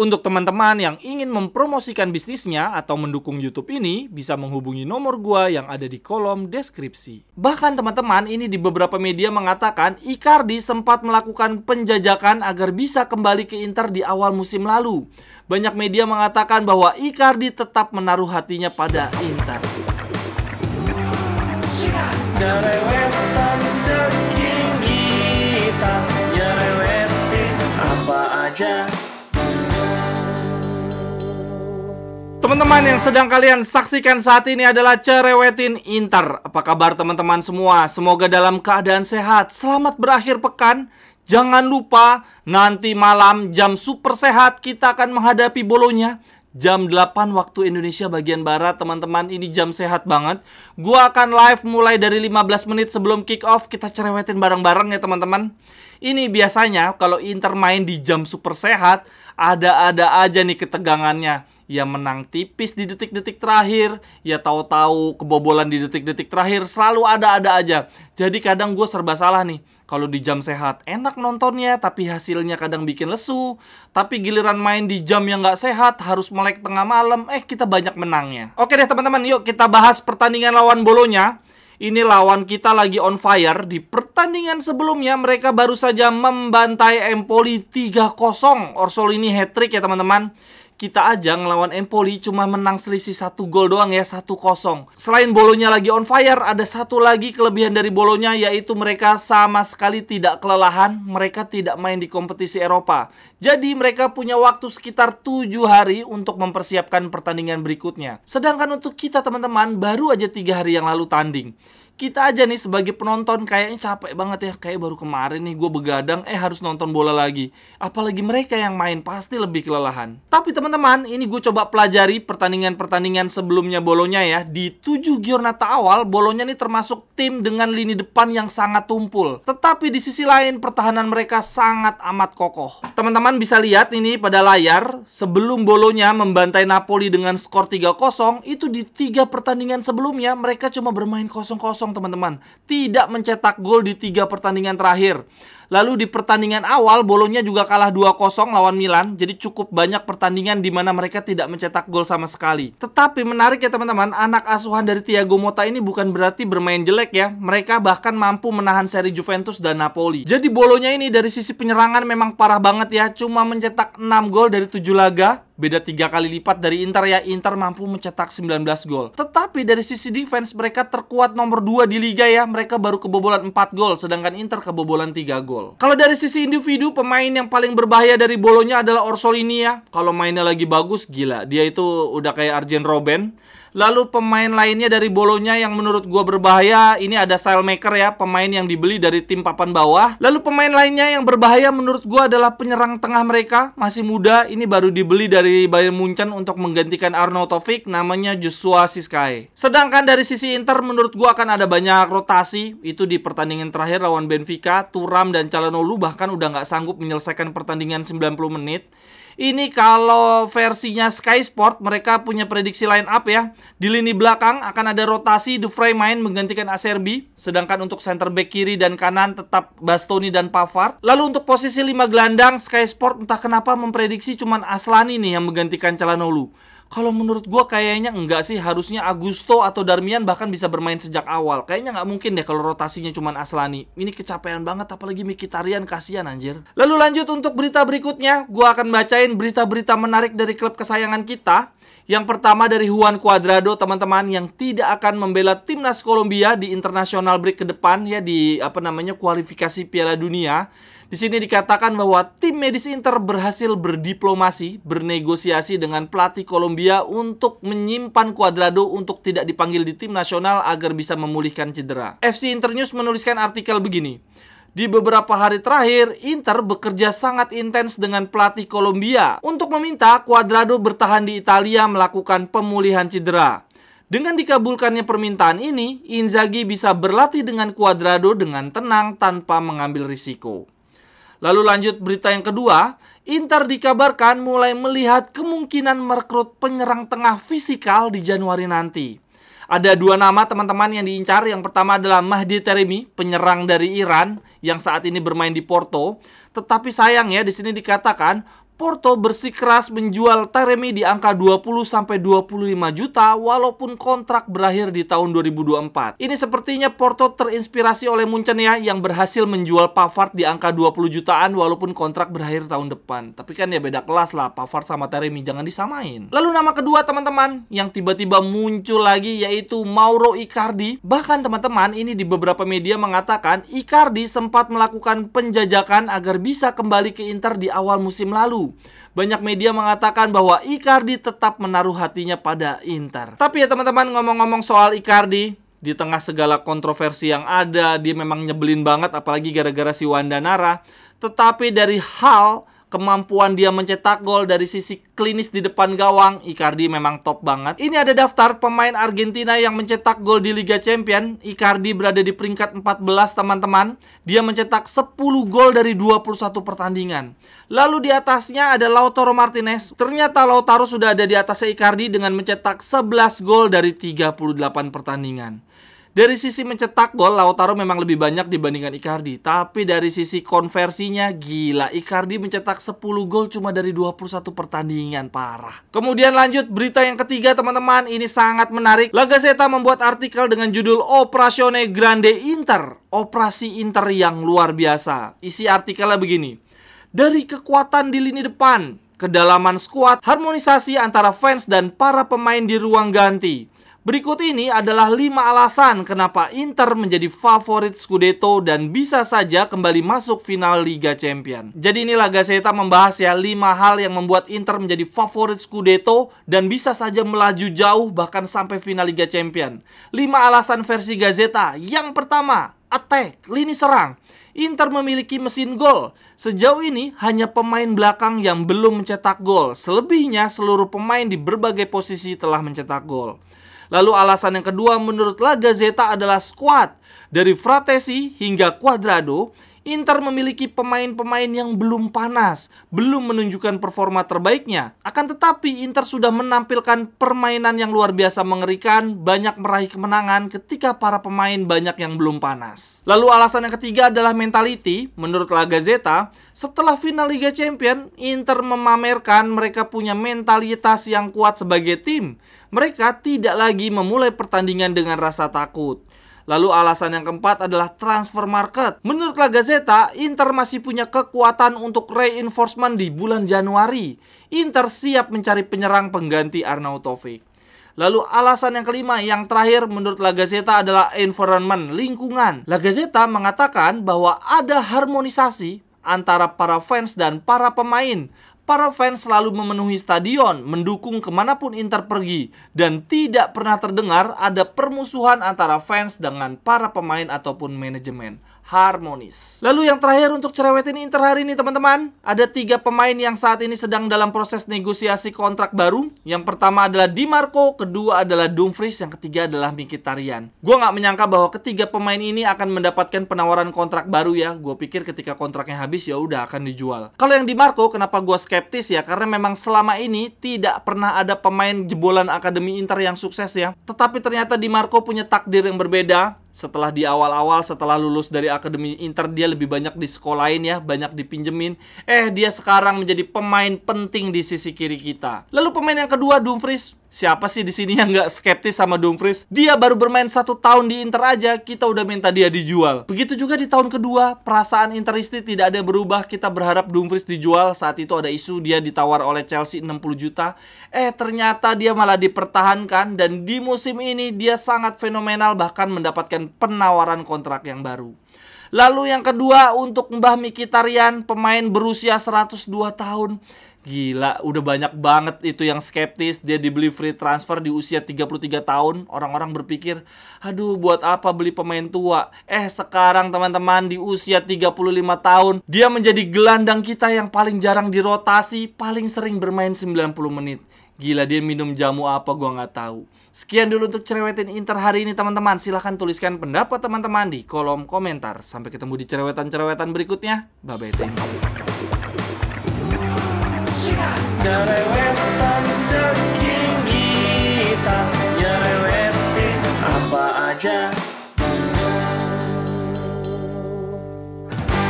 Untuk teman-teman yang ingin mempromosikan bisnisnya atau mendukung YouTube ini, bisa menghubungi nomor gua yang ada di kolom deskripsi. Bahkan teman-teman, ini di beberapa media mengatakan Icardi sempat melakukan penjajakan agar bisa kembali ke Inter di awal musim lalu. Banyak media mengatakan bahwa Icardi tetap menaruh hatinya pada Inter. Jerewetan ceking kita, nyerewetin apa aja. Teman-teman yang sedang kalian saksikan saat ini adalah Cerewetin Inter. Apa kabar teman-teman semua? Semoga dalam keadaan sehat. Selamat berakhir pekan. Jangan lupa nanti malam jam super sehat kita akan menghadapi Bolonya. Jam 8 waktu Indonesia bagian Barat, teman-teman. Ini jam sehat banget. Gua akan live mulai dari 15 menit sebelum kick off. Kita cerewetin bareng-bareng ya teman-teman. Ini biasanya kalau Inter main di jam super sehat, ada-ada aja nih ketegangannya. Ya menang tipis di detik-detik terakhir, ya tahu-tahu kebobolan di detik-detik terakhir, selalu ada-ada aja. Jadi kadang gue serba salah nih. Kalau di jam sehat enak nontonnya, tapi hasilnya kadang bikin lesu. Tapi giliran main di jam yang nggak sehat, harus melek tengah malam, kita banyak menangnya. Oke deh teman-teman, yuk kita bahas pertandingan lawan Bolonya. Ini lawan kita lagi on fire. Di pertandingan sebelumnya mereka baru saja membantai Empoli 3-0. Orsolini hat-trick ya teman-teman. Kita aja ngelawan Empoli cuma menang selisih 1 gol doang ya, 1-0. Selain Bolonya lagi on fire, ada satu lagi kelebihan dari Bolonya, yaitu mereka sama sekali tidak kelelahan. Mereka tidak main di kompetisi Eropa. Jadi mereka punya waktu sekitar 7 hari untuk mempersiapkan pertandingan berikutnya. Sedangkan untuk kita teman-teman, baru aja 3 hari yang lalu tanding. Kita aja nih sebagai penonton kayaknya capek banget ya. Kayak baru kemarin nih gue begadang, harus nonton bola lagi. Apalagi mereka yang main pasti lebih kelelahan. Tapi teman-teman, ini gue coba pelajari pertandingan-pertandingan sebelumnya Bolonya ya. Di 7 giornata awal, Bolonya nih termasuk tim dengan lini depan yang sangat tumpul. Tetapi di sisi lain, pertahanan mereka sangat amat kokoh. Teman-teman bisa lihat ini pada layar, sebelum Bolonya membantai Napoli dengan skor 3-0, itu di 3 pertandingan sebelumnya mereka cuma bermain 0-0. Teman-teman, tidak mencetak gol di 3 pertandingan terakhir. Lalu di pertandingan awal Bolonya juga kalah 2-0 lawan Milan. Jadi cukup banyak pertandingan di mana mereka tidak mencetak gol sama sekali. Tetapi menarik ya teman-teman, anak asuhan dari Thiago Motta ini bukan berarti bermain jelek ya. Mereka bahkan mampu menahan seri Juventus dan Napoli. Jadi Bolonya ini dari sisi penyerangan memang parah banget ya. Cuma mencetak 6 gol dari 7 laga. Beda 3 kali lipat dari Inter ya. Inter mampu mencetak 19 gol. Tetapi dari sisi defense mereka terkuat nomor 2 di Liga ya. Mereka baru kebobolan 4 gol. Sedangkan Inter kebobolan 3 gol. Kalau dari sisi individu, pemain yang paling berbahaya dari Bolonya adalah Orsolini ya. Kalau mainnya lagi bagus, gila. Dia itu udah kayak Arjen Robben. Lalu pemain lainnya dari Bolonya yang menurut gua berbahaya, ini ada Saelemaker ya, pemain yang dibeli dari tim papan bawah. Lalu pemain lainnya yang berbahaya menurut gua adalah penyerang tengah mereka, masih muda, ini baru dibeli dari Bayern Munchen untuk menggantikan Arnautovic, namanya Joshua Zirkzee. Sedangkan dari sisi Inter menurut gua akan ada banyak rotasi, itu di pertandingan terakhir lawan Benfica, Thuram dan Calhanoglu bahkan udah nggak sanggup menyelesaikan pertandingan 90 menit. Ini kalau versinya Sky Sport, mereka punya prediksi line up ya. Di lini belakang akan ada rotasi, De Vrij main menggantikan Acerbi. Sedangkan untuk center back kiri dan kanan tetap Bastoni dan Pavard. Lalu untuk posisi 5 gelandang, Sky Sport entah kenapa memprediksi cuman Aslani nih yang menggantikan Calhanoglu. Kalau menurut gue kayaknya enggak sih, harusnya Augusto atau Darmian bahkan bisa bermain sejak awal. Kayaknya nggak mungkin deh kalau rotasinya cuman Aslani. Ini kecapean banget, apalagi Mkhitaryan, kasihan anjir. Lalu lanjut untuk berita berikutnya, gue akan bacain berita-berita menarik dari klub kesayangan kita. Yang pertama dari Juan Cuadrado teman-teman, yang tidak akan membela timnas Kolombia di international break ke depan ya, di kualifikasi Piala Dunia. Di sini dikatakan bahwa tim medis Inter berhasil berdiplomasi, bernegosiasi dengan pelatih Kolombia untuk menyimpan Cuadrado untuk tidak dipanggil di tim nasional agar bisa memulihkan cedera. FC Internews menuliskan artikel begini. Di beberapa hari terakhir, Inter bekerja sangat intens dengan pelatih Kolombia untuk meminta Cuadrado bertahan di Italia melakukan pemulihan cedera. Dengan dikabulkannya permintaan ini, Inzaghi bisa berlatih dengan Cuadrado dengan tenang tanpa mengambil risiko. Lalu lanjut berita yang kedua, Inter dikabarkan mulai melihat kemungkinan merekrut penyerang tengah fisikal di Januari nanti. Ada 2 nama teman-teman yang diincar. Yang pertama adalah Mahdi Taremi, penyerang dari Iran yang saat ini bermain di Porto. Tetapi sayang ya, di sini dikatakan Porto bersikeras menjual Taremi di angka 20-25 juta walaupun kontrak berakhir di tahun 2024. Ini sepertinya Porto terinspirasi oleh Munchen ya, yang berhasil menjual Pavard di angka 20 jutaan walaupun kontrak berakhir tahun depan. Tapi kan ya beda kelas lah, Pavard sama Taremi, jangan disamain. Lalu nama kedua teman-teman yang tiba-tiba muncul lagi yaitu Mauro Icardi. Bahkan teman-teman, ini di beberapa media mengatakan Icardi sempat melakukan penjajakan agar bisa kembali ke Inter di awal musim lalu. Banyak media mengatakan bahwa Icardi tetap menaruh hatinya pada Inter. Tapi ya teman-teman, ngomong-ngomong soal Icardi, di tengah segala kontroversi yang ada, dia memang nyebelin banget apalagi gara-gara si Wanda Nara. Tetapi dari hal kemampuan dia mencetak gol dari sisi klinis di depan gawang, Icardi memang top banget. Ini ada daftar pemain Argentina yang mencetak gol di Liga Champions. Icardi berada di peringkat 14 teman-teman. Dia mencetak 10 gol dari 21 pertandingan. Lalu di atasnya ada Lautaro Martinez. Ternyata Lautaro sudah ada di atasnya Icardi dengan mencetak 11 gol dari 38 pertandingan. Dari sisi mencetak gol, Lautaro memang lebih banyak dibandingkan Icardi. Tapi dari sisi konversinya, gila. Icardi mencetak 10 gol cuma dari 21 pertandingan. Parah. Kemudian lanjut, berita yang ketiga teman-teman. Ini sangat menarik. La Gazzetta membuat artikel dengan judul Operazione Grande Inter. Operasi Inter yang luar biasa. Isi artikelnya begini. Dari kekuatan di lini depan, kedalaman skuad, harmonisasi antara fans dan para pemain di ruang ganti. Berikut ini adalah 5 alasan kenapa Inter menjadi favorit Scudetto dan bisa saja kembali masuk final Liga Champions. Jadi ini La Gazzetta membahas ya 5 hal yang membuat Inter menjadi favorit Scudetto dan bisa saja melaju jauh bahkan sampai final Liga Champions. 5 alasan versi Gazzetta. Yang pertama, attack, lini serang. Inter memiliki mesin gol. Sejauh ini hanya pemain belakang yang belum mencetak gol. Selebihnya seluruh pemain di berbagai posisi telah mencetak gol. Lalu alasan yang kedua menurut La Gazzetta adalah skuad. Dari Fratesi hingga Cuadrado, Inter memiliki pemain-pemain yang belum panas, belum menunjukkan performa terbaiknya. Akan tetapi Inter sudah menampilkan permainan yang luar biasa mengerikan, banyak meraih kemenangan ketika para pemain banyak yang belum panas. Lalu alasan yang ketiga adalah mentality. Menurut La Gazzetta, setelah final Liga Champions, Inter memamerkan mereka punya mentalitas yang kuat sebagai tim. Mereka tidak lagi memulai pertandingan dengan rasa takut. Lalu alasan yang keempat adalah transfer market. Menurut La Gazzetta, Inter masih punya kekuatan untuk reinforcement di bulan Januari. Inter siap mencari penyerang pengganti Arnautovic. Lalu alasan yang kelima, yang terakhir menurut La Gazzetta adalah environment, lingkungan. La Gazzetta mengatakan bahwa ada harmonisasi antara para fans dan para pemain. Para fans selalu memenuhi stadion, mendukung kemanapun Inter pergi, dan tidak pernah terdengar ada permusuhan antara fans dengan para pemain ataupun manajemen. Harmonis. Lalu yang terakhir untuk cerewetin Inter hari ini teman-teman, ada 3 pemain yang saat ini sedang dalam proses negosiasi kontrak baru. Yang pertama adalah Di Marco, kedua adalah Dumfries, yang ketiga adalah Mkhitaryan. Gue nggak menyangka bahwa ketiga pemain ini akan mendapatkan penawaran kontrak baru ya. Gue pikir ketika kontraknya habis ya udah akan dijual. Kalau yang Di Marco, kenapa gue skeptis ya? Karena memang selama ini tidak pernah ada pemain jebolan Akademi Inter yang sukses ya. Tetapi ternyata Di Marco punya takdir yang berbeda. Setelah di awal-awal, setelah lulus dari Akademi Inter, dia lebih banyak disekolahin ya, banyak dipinjemin. Dia sekarang menjadi pemain penting di sisi kiri kita. Lalu pemain yang kedua, Dumfries. Siapa sih di sini yang nggak skeptis sama Dumfries? Dia baru bermain 1 tahun di Inter aja, kita udah minta dia dijual. Begitu juga di tahun kedua, perasaan Interisti tidak ada yang berubah. Kita berharap Dumfries dijual. Saat itu ada isu dia ditawar oleh Chelsea 60 juta. Ternyata dia malah dipertahankan. Dan di musim ini dia sangat fenomenal, bahkan mendapatkan penawaran kontrak yang baru. Lalu yang kedua untuk Mbah Mkhitaryan, pemain berusia 102 tahun. Gila, udah banyak banget itu yang skeptis. Dia dibeli free transfer di usia 33 tahun. Orang-orang berpikir, aduh buat apa beli pemain tua? Sekarang teman-teman di usia 35 tahun, dia menjadi gelandang kita yang paling jarang dirotasi, paling sering bermain 90 menit. Gila, dia minum jamu apa gua nggak tahu. Sekian dulu untuk cerewetin Inter hari ini teman-teman. Silahkan tuliskan pendapat teman-teman di kolom komentar. Sampai ketemu di cerewetan-cerewetan berikutnya. Bye-bye, thank you. Cerewetan ceking kita, nyerewetin apa aja.